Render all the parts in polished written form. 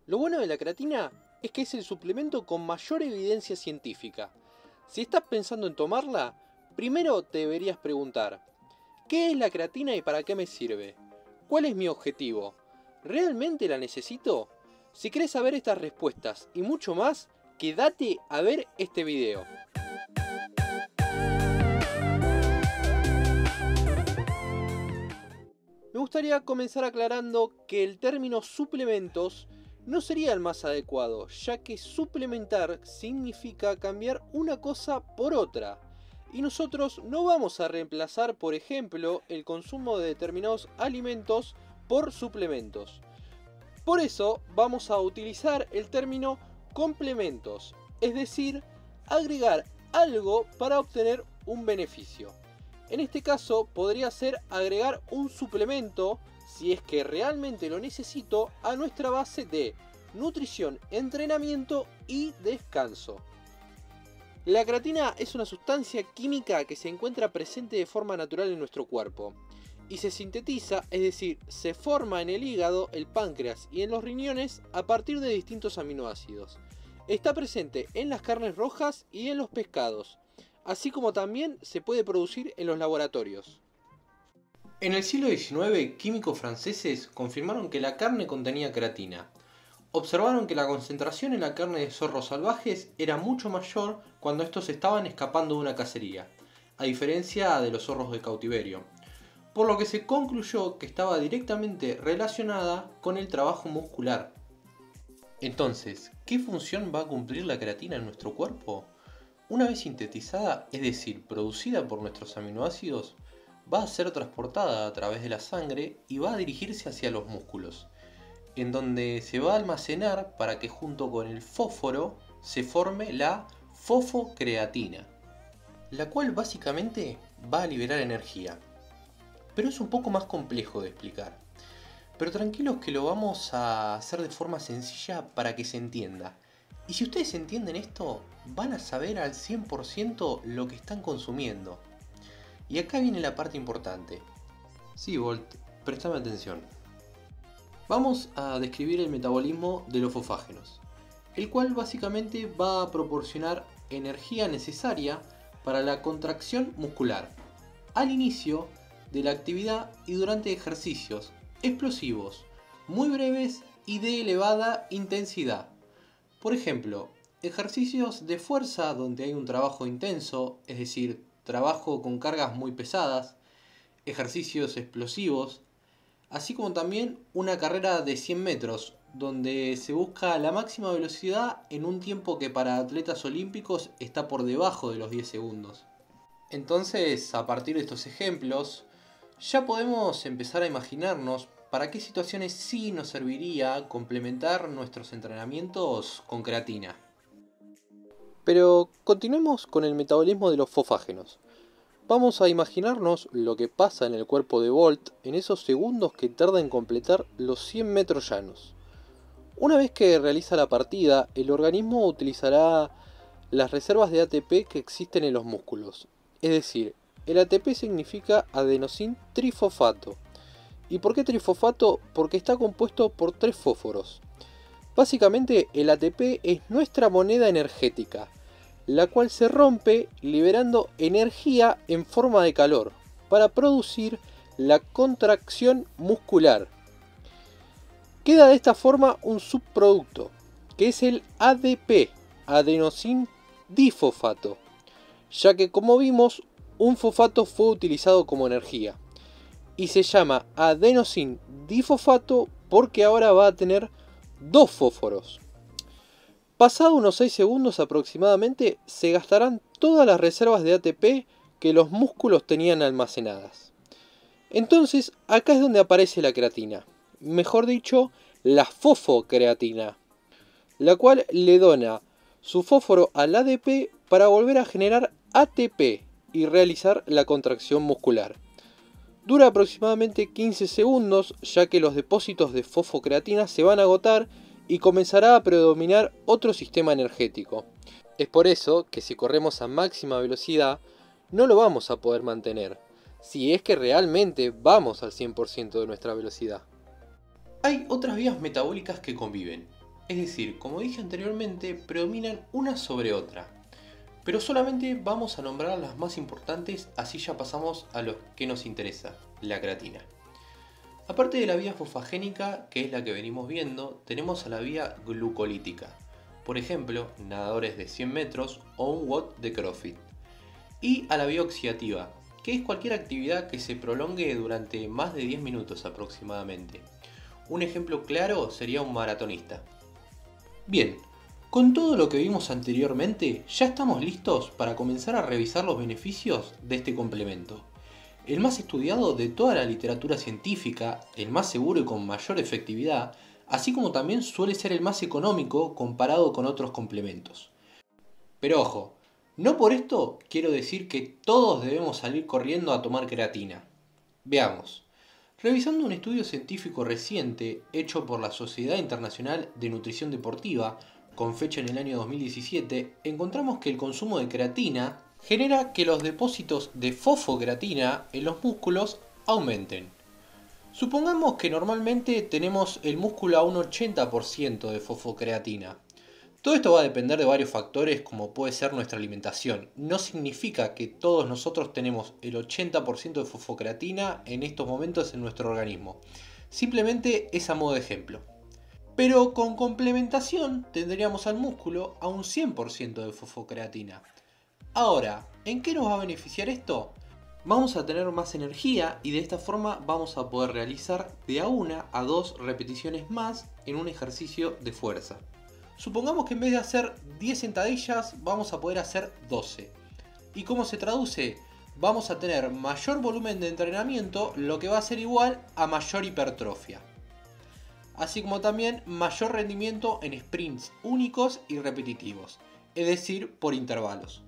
Lo bueno de la creatina es que es el suplemento con mayor evidencia científica. Si estás pensando en tomarla, primero te deberías preguntar: ¿qué es la creatina y para qué me sirve? ¿Cuál es mi objetivo? ¿Realmente la necesito? Si querés saber estas respuestas y mucho más, quédate a ver este video. Me gustaría comenzar aclarando que el término suplementos no sería el más adecuado, ya que suplementar significa cambiar una cosa por otra. Y nosotros no vamos a reemplazar, por ejemplo, el consumo de determinados alimentos por suplementos. Por eso vamos a utilizar el término complementos, es decir, agregar algo para obtener un beneficio. En este caso podría ser agregar un suplemento, si es que realmente lo necesito, a nuestra base de nutrición, entrenamiento y descanso. La creatina es una sustancia química que se encuentra presente de forma natural en nuestro cuerpo y se sintetiza, es decir, se forma en el hígado, el páncreas y en los riñones a partir de distintos aminoácidos. Está presente en las carnes rojas y en los pescados, así como también se puede producir en los laboratorios. En el siglo XIX, químicos franceses confirmaron que la carne contenía creatina. Observaron que la concentración en la carne de zorros salvajes era mucho mayor cuando estos estaban escapando de una cacería, a diferencia de los zorros de cautiverio, por lo que se concluyó que estaba directamente relacionada con el trabajo muscular. Entonces, ¿qué función va a cumplir la creatina en nuestro cuerpo? Una vez sintetizada, es decir, producida por nuestros aminoácidos, va a ser transportada a través de la sangre y va a dirigirse hacia los músculos, en donde se va a almacenar para que junto con el fósforo se forme la fosfocreatina, la cual básicamente va a liberar energía. Pero es un poco más complejo de explicar. Pero tranquilos que lo vamos a hacer de forma sencilla para que se entienda. Y si ustedes entienden esto, van a saber al 100% lo que están consumiendo. Y acá viene la parte importante. Sí, Volt, prestame atención. Vamos a describir el metabolismo de los fosfágenos, el cual básicamente va a proporcionar energía necesaria para la contracción muscular, al inicio de la actividad y durante ejercicios explosivos, muy breves y de elevada intensidad. Por ejemplo, ejercicios de fuerza donde hay un trabajo intenso, es decir, trabajo con cargas muy pesadas, ejercicios explosivos, así como también una carrera de 100 metros, donde se busca la máxima velocidad en un tiempo que para atletas olímpicos está por debajo de los 10 segundos. Entonces, a partir de estos ejemplos, ya podemos empezar a imaginarnos para qué situaciones sí nos serviría complementar nuestros entrenamientos con creatina. Pero continuemos con el metabolismo de los fosfágenos. Vamos a imaginarnos lo que pasa en el cuerpo de Volt en esos segundos que tarda en completar los 100 metros llanos. Una vez que realiza la partida, el organismo utilizará las reservas de ATP que existen en los músculos. Es decir, el ATP significa adenosín trifosfato. ¿Y por qué trifosfato? Porque está compuesto por 3 fósforos. Básicamente el ATP es nuestra moneda energética, la cual se rompe liberando energía en forma de calor para producir la contracción muscular. Queda de esta forma un subproducto, que es el ADP, adenosín difosfato, ya que como vimos, un fosfato fue utilizado como energía, y se llama adenosín difosfato porque ahora va a tener 2 fósforos. Pasado unos 6 segundos aproximadamente, se gastarán todas las reservas de ATP que los músculos tenían almacenadas. Entonces, acá es donde aparece la creatina, mejor dicho, la fosfocreatina, la cual le dona su fósforo al ADP para volver a generar ATP y realizar la contracción muscular. Dura aproximadamente 15 segundos, ya que los depósitos de fosfocreatina se van a agotar y comenzará a predominar otro sistema energético. Es por eso que si corremos a máxima velocidad, no lo vamos a poder mantener, si es que realmente vamos al 100% de nuestra velocidad. Hay otras vías metabólicas que conviven. Es decir, como dije anteriormente, predominan una sobre otra. Pero solamente vamos a nombrar las más importantes, así ya pasamos a lo que nos interesa, la creatina. Aparte de la vía fosfagénica, que es la que venimos viendo, tenemos a la vía glucolítica. Por ejemplo, nadadores de 100 metros o un WOD de CrossFit. Y a la vía oxidativa, que es cualquier actividad que se prolongue durante más de 10 minutos aproximadamente. Un ejemplo claro sería un maratonista. Bien, con todo lo que vimos anteriormente, ya estamos listos para comenzar a revisar los beneficios de este complemento. El más estudiado de toda la literatura científica, el más seguro y con mayor efectividad, así como también suele ser el más económico comparado con otros complementos. Pero ojo, no por esto quiero decir que todos debemos salir corriendo a tomar creatina. Veamos. Revisando un estudio científico reciente hecho por la Sociedad Internacional de Nutrición Deportiva, con fecha en el año 2017, encontramos que el consumo de creatina genera que los depósitos de fosfocreatina en los músculos aumenten. Supongamos que normalmente tenemos el músculo a un 80% de fosfocreatina. Todo esto va a depender de varios factores como puede ser nuestra alimentación. No significa que todos nosotros tenemos el 80% de fosfocreatina en estos momentos en nuestro organismo. Simplemente es a modo de ejemplo. Pero con complementación tendríamos al músculo a un 100% de fosfocreatina. Ahora, ¿en qué nos va a beneficiar esto? Vamos a tener más energía y de esta forma vamos a poder realizar de a 1 a 2 repeticiones más en un ejercicio de fuerza. Supongamos que en vez de hacer 10 sentadillas vamos a poder hacer 12. ¿Y cómo se traduce? Vamos a tener mayor volumen de entrenamiento, lo que va a ser igual a mayor hipertrofia. Así como también mayor rendimiento en sprints únicos y repetitivos, es decir, por intervalos.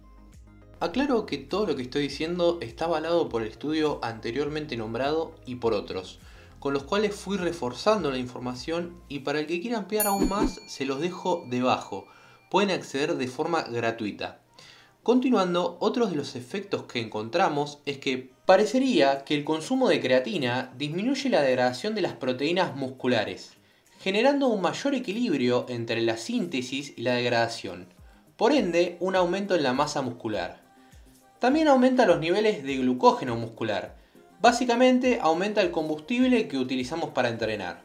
Aclaro que todo lo que estoy diciendo está avalado por el estudio anteriormente nombrado y por otros, con los cuales fui reforzando la información y para el que quiera ampliar aún más se los dejo debajo, pueden acceder de forma gratuita. Continuando, otro de los efectos que encontramos es que parecería que el consumo de creatina disminuye la degradación de las proteínas musculares, generando un mayor equilibrio entre la síntesis y la degradación, por ende un aumento en la masa muscular. También aumenta los niveles de glucógeno muscular. Básicamente aumenta el combustible que utilizamos para entrenar.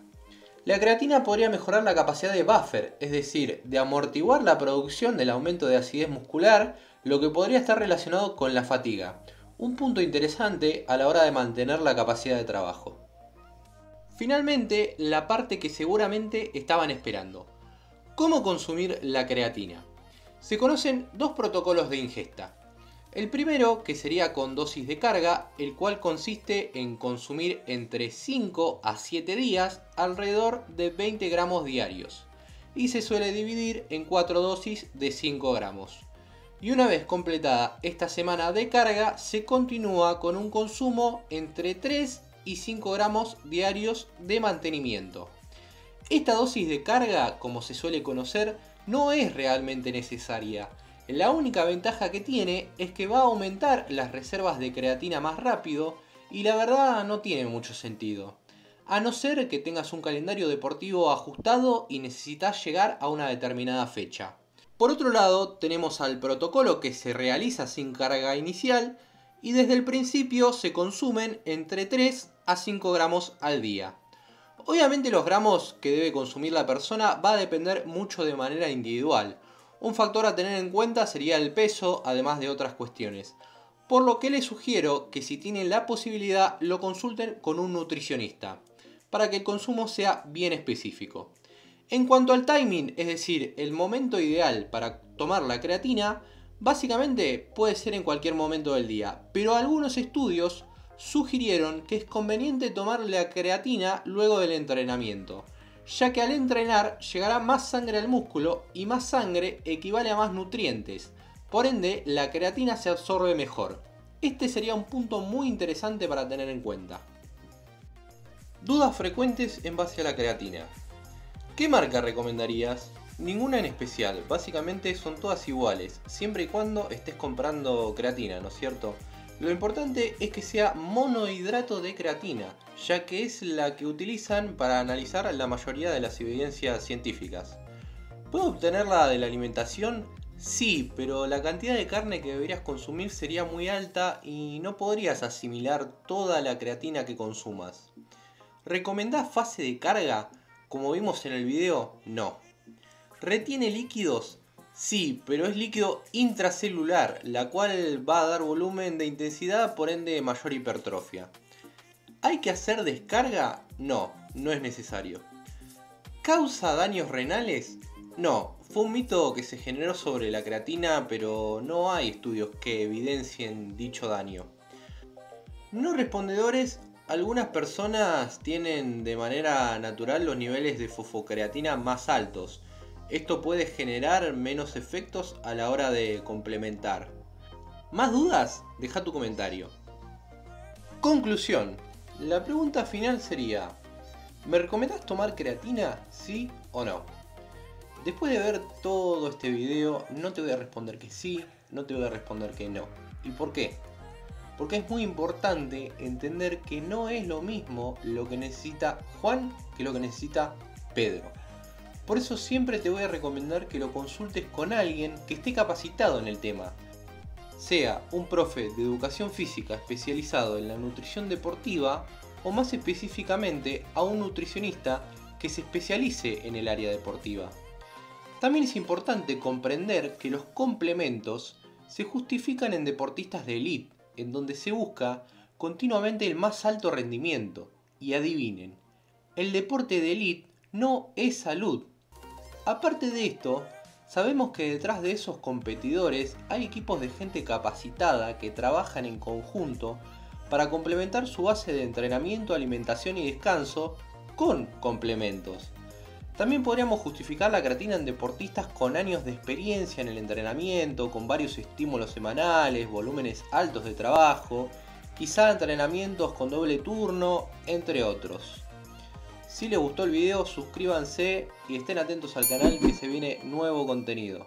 La creatina podría mejorar la capacidad de buffer, es decir, de amortiguar la producción del aumento de acidez muscular, lo que podría estar relacionado con la fatiga. Un punto interesante a la hora de mantener la capacidad de trabajo. Finalmente, la parte que seguramente estaban esperando. ¿Cómo consumir la creatina? Se conocen dos protocolos de ingesta. El primero, que sería con dosis de carga, el cual consiste en consumir entre 5 a 7 días alrededor de 20 gramos diarios y se suele dividir en 4 dosis de 5 gramos. Y una vez completada esta semana de carga, se continúa con un consumo entre 3 y 5 gramos diarios de mantenimiento. Esta dosis de carga, como se suele conocer, no es realmente necesaria. La única ventaja que tiene es que va a aumentar las reservas de creatina más rápido y la verdad no tiene mucho sentido. A no ser que tengas un calendario deportivo ajustado y necesitas llegar a una determinada fecha. Por otro lado, tenemos al protocolo que se realiza sin carga inicial y desde el principio se consumen entre 3 a 5 gramos al día. Obviamente los gramos que debe consumir la persona va a depender mucho de manera individual. Un factor a tener en cuenta sería el peso, además de otras cuestiones. Por lo que les sugiero que si tienen la posibilidad lo consulten con un nutricionista, para que el consumo sea bien específico. En cuanto al timing, es decir, el momento ideal para tomar la creatina, básicamente puede ser en cualquier momento del día, pero algunos estudios sugirieron que es conveniente tomar la creatina luego del entrenamiento, ya que al entrenar llegará más sangre al músculo y más sangre equivale a más nutrientes, por ende la creatina se absorbe mejor. Este sería un punto muy interesante para tener en cuenta. Dudas frecuentes en base a la creatina. ¿Qué marca recomendarías? Ninguna en especial, básicamente son todas iguales, siempre y cuando estés comprando creatina, ¿no es cierto? Lo importante es que sea monohidrato de creatina, ya que es la que utilizan para analizar la mayoría de las evidencias científicas. ¿Puedo obtenerla de la alimentación? Sí, pero la cantidad de carne que deberías consumir sería muy alta y no podrías asimilar toda la creatina que consumas. ¿Recomendás fase de carga? Como vimos en el video, no. ¿Retiene líquidos? Sí, pero es líquido intracelular, la cual va a dar volumen de intensidad, por ende mayor hipertrofia. ¿Hay que hacer descarga? No, no es necesario. ¿Causa daños renales? No, fue un mito que se generó sobre la creatina, pero no hay estudios que evidencien dicho daño. No respondedores. Algunas personas tienen de manera natural los niveles de fosfocreatina más altos. Esto puede generar menos efectos a la hora de complementar. ¿Más dudas? Deja tu comentario. Conclusión. La pregunta final sería: ¿me recomendás tomar creatina? ¿Sí o no? Después de ver todo este video, no te voy a responder que sí, no te voy a responder que no. ¿Y por qué? Porque es muy importante entender que no es lo mismo lo que necesita Juan que lo que necesita Pedro. Por eso siempre te voy a recomendar que lo consultes con alguien que esté capacitado en el tema. Sea un profe de educación física especializado en la nutrición deportiva o más específicamente a un nutricionista que se especialice en el área deportiva. También es importante comprender que los complementos se justifican en deportistas de élite, en donde se busca continuamente el más alto rendimiento. Y adivinen, el deporte de élite no es salud. Aparte de esto, sabemos que detrás de esos competidores hay equipos de gente capacitada que trabajan en conjunto para complementar su base de entrenamiento, alimentación y descanso con complementos. También podríamos justificar la creatina en deportistas con años de experiencia en el entrenamiento, con varios estímulos semanales, volúmenes altos de trabajo, quizá entrenamientos con doble turno, entre otros. Si les gustó el video, suscríbanse y estén atentos al canal que se viene nuevo contenido.